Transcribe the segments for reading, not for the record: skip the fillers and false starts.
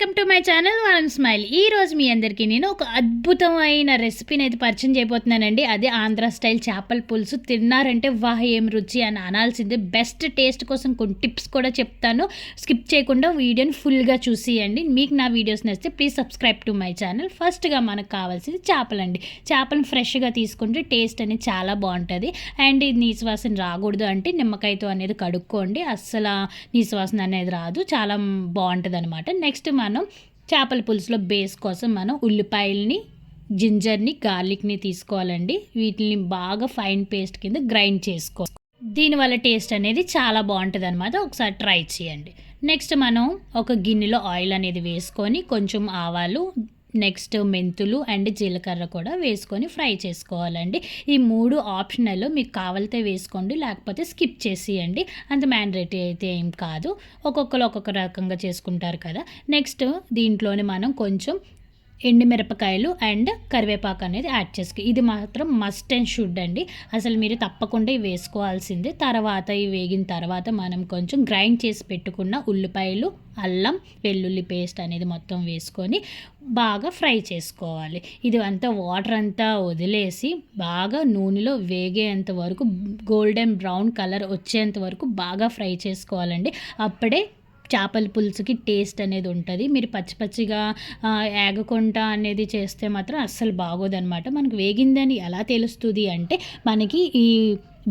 Welcome to my channel వరం smile. ఈరోజు మీ అందరికీ నేను ఒక అద్భుతమైన రెసిపీని అయితే పరిచయం చేయబోతున్నానండి. అదే ఆంధ్ర స్టైల్ చేపల పులుసు. తిన్నారంటే వాహ్ ఏం రుచి అని అనాల్సిందే. బెస్ట్ టేస్ట్ కోసం కొన్ని టిప్స్ కూడా చెప్తాను. స్కిప్ చేయకుండా వీడియోని ఫుల్గా చూసేయండి. మీకు నా వీడియోస్ నచ్చితే please subscribe to my channel. ఫస్ట్గా మనకు కావాల్సింది చేపలండి. చేపలను ఫ్రెష్గా తీసుకుంటే టేస్ట్ అనేది చాలా బాగుంటుంది. అండ్ ఇది నీసువాసన రాకూడదు అంటే నిమ్మకాయతో అనేది కడుక్కోండి. అస్సలు నీసువాసన అనేది రాదు, చాలా బాగుంటుంది అనమాట. నెక్స్ట్ మనం చేపల పులుసులో బేస్ కోసం మనం ఉల్లిపాయల్ని, జింజర్ని, గార్లిక్ని తీసుకోవాలండి. వీటిని బాగా ఫైన్ పేస్ట్ కింద గ్రైండ్ చేసుకో. దీనివల్ల టేస్ట్ అనేది చాలా బాగుంటుంది అనమాట. ఒకసారి ట్రై చేయండి. నెక్స్ట్ మనం ఒక గిన్నెలో ఆయిల్ అనేది వేసుకొని కొంచెం ఆవాలు, నెక్స్ట్ మెంతులు అండ్ జీలకర్ర కూడా వేసుకొని ఫ్రై చేసుకోవాలండి. ఈ మూడు ఆప్షనల్, మీకు కావాలితే వేసుకోండి, లేకపోతే స్కిప్ చేసేయండి. అంత మ్యాండేటరీ అయితే ఏం కాదు. ఒక్కొక్కరు ఒక్కొక్క రకంగా చేసుకుంటారు కదా. నెక్స్ట్ దీంట్లోనే మనం కొంచెం ఎండుమిరపకాయలు అండ్ కరివేపాకు అనేది యాడ్ చేసుకో. ఇది మాత్రం మస్ట్ అండ్ షుడ్ అండి. అసలు మీరు తప్పకుండా ఇవి వేసుకోవాల్సిందే. తర్వాత ఇవి వేగిన తర్వాత మనం కొంచెం గ్రైండ్ చేసి పెట్టుకున్న ఉల్లిపాయలు, అల్లం వెల్లుల్లి పేస్ట్ అనేది మొత్తం వేసుకొని బాగా ఫ్రై చేసుకోవాలి. ఇది అంతా వాటర్ అంతా వదిలేసి బాగా నూనెలో వేగేంత వరకు, గోల్డెన్ బ్రౌన్ కలర్ వచ్చేంత వరకు బాగా ఫ్రై చేసుకోవాలండి. అప్పుడే చేపల పులుసుకి టేస్ట్ అనేది ఉంటుంది. మీరు పచ్చి పచ్చిగా ఏగకుండా అనేది చేస్తే మాత్రం అస్సలు బాగోదన్నమాట. మనకు వేగిందని ఎలా తెలుస్తుంది అంటే, మనకి ఈ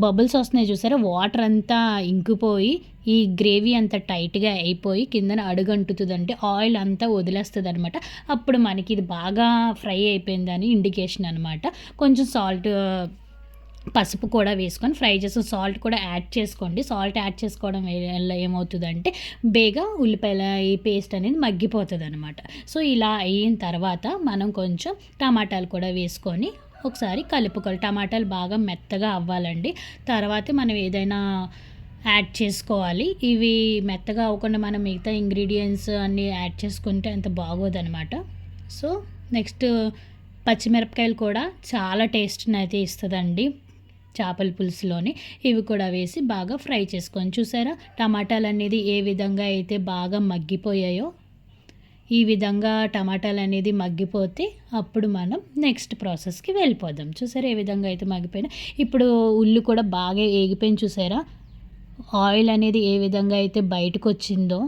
బబుల్స్ వస్తున్నాయి చూసారా, వాటర్ అంతా ఇంకిపోయి ఈ గ్రేవీ అంతా టైట్గా అయిపోయి కిందన అడుగంటుతుంది, అంటే ఆయిల్ అంతా వదిలేస్తుంది అనమాట. అప్పుడు మనకి ఇది బాగా ఫ్రై అయిపోయిందని ఇండికేషన్ అనమాట. కొంచెం సాల్ట్, పసుపు కూడా వేసుకొని ఫ్రై చేసి సాల్ట్ కూడా యాడ్ చేసుకోండి. సాల్ట్ యాడ్ చేసుకోవడం వల్ల ఏమవుతుందంటే బేగా ఉల్లిపాయల ఈ పేస్ట్ అనేది మగ్గిపోతుంది అనమాట. సో ఇలా అయిన తర్వాత మనం కొంచెం టమాటాలు కూడా వేసుకొని ఒకసారి కలుపుకోవాలి. టమాటాలు బాగా మెత్తగా అవ్వాలండి. తర్వాత మనం ఏదైనా యాడ్ చేసుకోవాలి. ఇవి మెత్తగా అవ్వకుండా మనం మిగతా ఇంగ్రీడియంట్స్ అన్నీ యాడ్ చేసుకుంటే అంత బాగోదనమాట. సో నెక్స్ట్ పచ్చిమిరపకాయలు కూడా చాలా టేస్ట్ని అయితే ఇస్తుందండి చేపల పులుసులోని. ఇవి కూడా వేసి బాగా ఫ్రై చేసుకొని, చూసారా టమాటాలు అనేది ఏ విధంగా అయితే బాగా మగ్గిపోయాయో, ఈ విధంగా టమాటాలు అనేది మగ్గిపోతే అప్పుడు మనం నెక్స్ట్ ప్రాసెస్కి వెళ్ళిపోదాం. చూసారా ఏ విధంగా అయితే మగ్గిపోయినా. ఇప్పుడు ఉల్లి కూడా బాగా ఏగిపోయింది. చూసారా ఆయిల్ అనేది ఏ విధంగా అయితే బయటకు వచ్చిందో,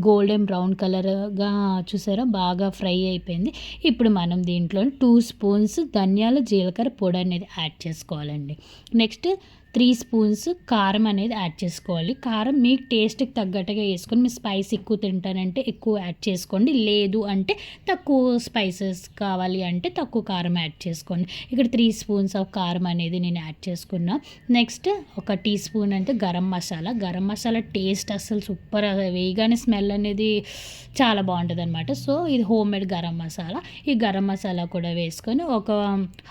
గోల్డెన్ బ్రౌన్ కలర్గా చూసారా బాగా ఫ్రై అయిపోయింది. ఇప్పుడు మనం దీంట్లో 2 స్పూన్స్ ధనియాల జీలకర్ర పొడి అనేది యాడ్ చేసుకోవాలండి. నెక్స్ట్ 3 స్పూన్స్ కారం అనేది యాడ్ చేసుకోవాలి. కారం మీ టేస్ట్కి తగ్గట్టుగా వేసుకొని, మీరు స్పైస్ ఎక్కువ తింటానంటే ఎక్కువ యాడ్ చేసుకోండి, లేదు అంటే తక్కువ స్పైసెస్ కావాలి అంటే తక్కువ కారం యాడ్ చేసుకోండి. ఇక్కడ 3 స్పూన్స్ ఆఫ్ కారం అనేది నేను యాడ్ చేసుకున్నా. నెక్స్ట్ ఒక టీ స్పూన్ అంటే గరం మసాలా. గరం మసాలా టేస్ట్ అసలు సూపర్, వేయగానే స్మెల్ అనేది చాలా బాగుంటుంది అనమాట. సో ఇది హోమ్ మేడ్ గరం మసాలా. ఈ గరం మసాలా కూడా వేసుకొని ఒక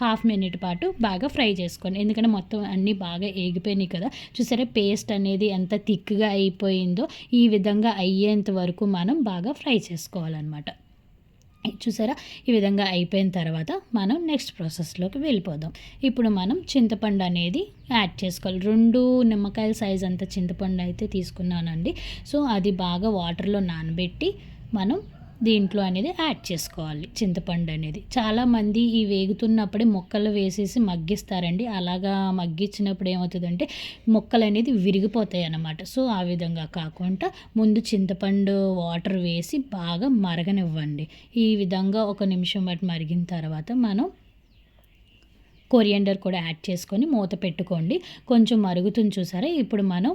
హాఫ్ మినిట్ పాటు బాగా ఫ్రై చేసుకోండి. ఎందుకంటే మొత్తం అన్నీ బాగా ఏగిపోయినాయి కదా. చూసారా పేస్ట్ అనేది ఎంత థిక్గా అయిపోయిందో. ఈ విధంగా అయ్యేంత వరకు మనం బాగా ఫ్రై చేసుకోవాలన్నమాట. చూసారా ఈ విధంగా అయిపోయిన తర్వాత మనం నెక్స్ట్ ప్రాసెస్లోకి వెళ్ళిపోదాం. ఇప్పుడు మనం చింతపండు అనేది యాడ్ చేసుకోవాలి. 2 నిమ్మకాయల సైజ్ అంత చింతపండు అయితే తీసుకున్నానండి. సో అది బాగా వాటర్లో నానబెట్టి మనం దీంట్లో అనేది యాడ్ చేసుకోవాలి. చింతపండు అనేది చాలామంది ఈ వేగుతున్నప్పుడే ముక్కలు వేసేసి మగ్గిస్తారండి. అలాగా మగ్గించినప్పుడు ఏమవుతుందంటే ముక్కలు అనేది విరిగిపోతాయి అన్నమాట. సో ఆ విధంగా కాకుండా ముందు చింతపండు వాటర్ వేసి బాగా మరగనివ్వండి. ఈ విధంగా 1 నిమిషం బట్టి మరిగిన తర్వాత మనం కొరియండర్ కూడా యాడ్ చేసుకొని మూత పెట్టుకోండి. కొంచెం మరుగుతుంది చూసారా. ఇప్పుడు మనం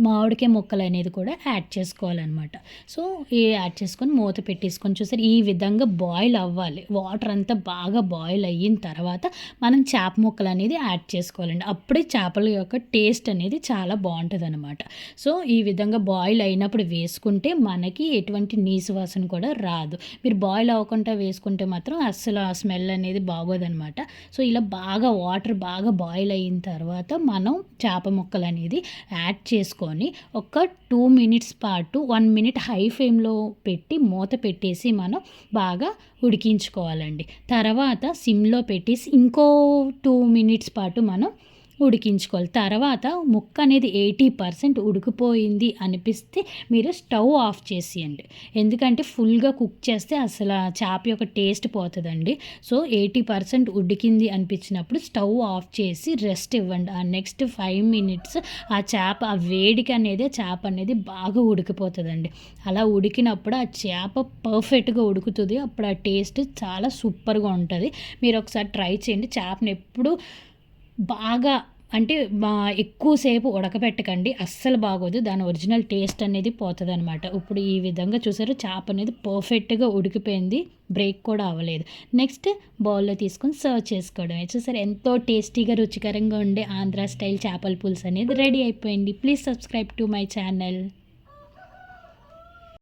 మామిడికాయ ముక్కలు అనేది కూడా యాడ్ చేసుకోవాలన్నమాట. సో ఈ యాడ్ చేసుకొని మూత పెట్టేసుకొని, చూసారు ఈ విధంగా బాయిల్ అవ్వాలి. వాటర్ అంతా బాగా బాయిల్ అయిన తర్వాత మనం చేప ముక్కలు అనేది యాడ్ చేసుకోవాలండి. అప్పుడే చేపల యొక్క టేస్ట్ అనేది చాలా బాగుంటుంది అనమాట. సో ఈ విధంగా బాయిల్ అయినప్పుడు వేసుకుంటే మనకి ఎటువంటి నీసు వాసన కూడా రాదు. మీరు బాయిల్ అవ్వకుండా వేసుకుంటే మాత్రం అస్సలు ఆ స్మెల్ అనేది బాగోదనమాట. సో ఇలా బాగా వాటర్ బాగా బాయిల్ అయిన తర్వాత మనం చేప ముక్కలు అనేది యాడ్ చేసుకొని ఒక 2 మినిట్స్ పాటు 1 మినిట్ హై ఫ్లేమ్లో పెట్టి మూత పెట్టేసి మనం బాగా ఉడికించుకోవాలండి. తర్వాత సిమ్లో పెట్టేసి ఇంకో 2 మినిట్స్ పాటు మనం ఉడికించుకోవాలి. తర్వాత ముక్క అనేది 80% ఉడికిపోయింది అనిపిస్తే మీరు స్టవ్ ఆఫ్ చేసేయండి. ఎందుకంటే ఫుల్‌గా కుక్ చేస్తే అసల చేప యొక్క టేస్ట్ పోతదండి. సో, 80% ఉడికింది అనిపించినప్పుడు స్టవ్ ఆఫ్ చేసి రెస్ట్ ఇవ్వండి. ఆ నెక్స్ట్ 5 మినిట్స్ ఆ వేడికి అనేది చేప అనేది బాగా ఉడికిపోతదండి. అలా ఉడికినప్పుడు ఆ చేప పర్ఫెక్ట్‌గా ఉడుకుతది. అప్పుడు ఆ టేస్ట్ చాలా సూపర్‌గా ఉంటది. మీరొకసారి ట్రై చేయండి. చేపని ఎప్పుడు బాగా అంటే ఎక్కువ సేపు ఉడకబెట్టకండి. అస్సలు బాగోదు. దాని ఒరిజినల్ టేస్ట్ అనేది పోతదనమాట. ఇప్పుడు ఈ విధంగా చూసారు చేప అనేది పర్ఫెక్ట్‌గా ఉడికిపోయింది. బ్రేక్ కూడా అవ్వలేదు. నెక్స్ట్ బౌల్‌లో తీసుకొని సర్వ్ చేసుకోవడమే. చూసారా ఎంతో టేస్టీగా, రుచికరంగా ఉండే ఆంధ్ర స్టైల్ చేపల పులుసు అనేది రెడీ అయిపోయింది. Please subscribe to my channel.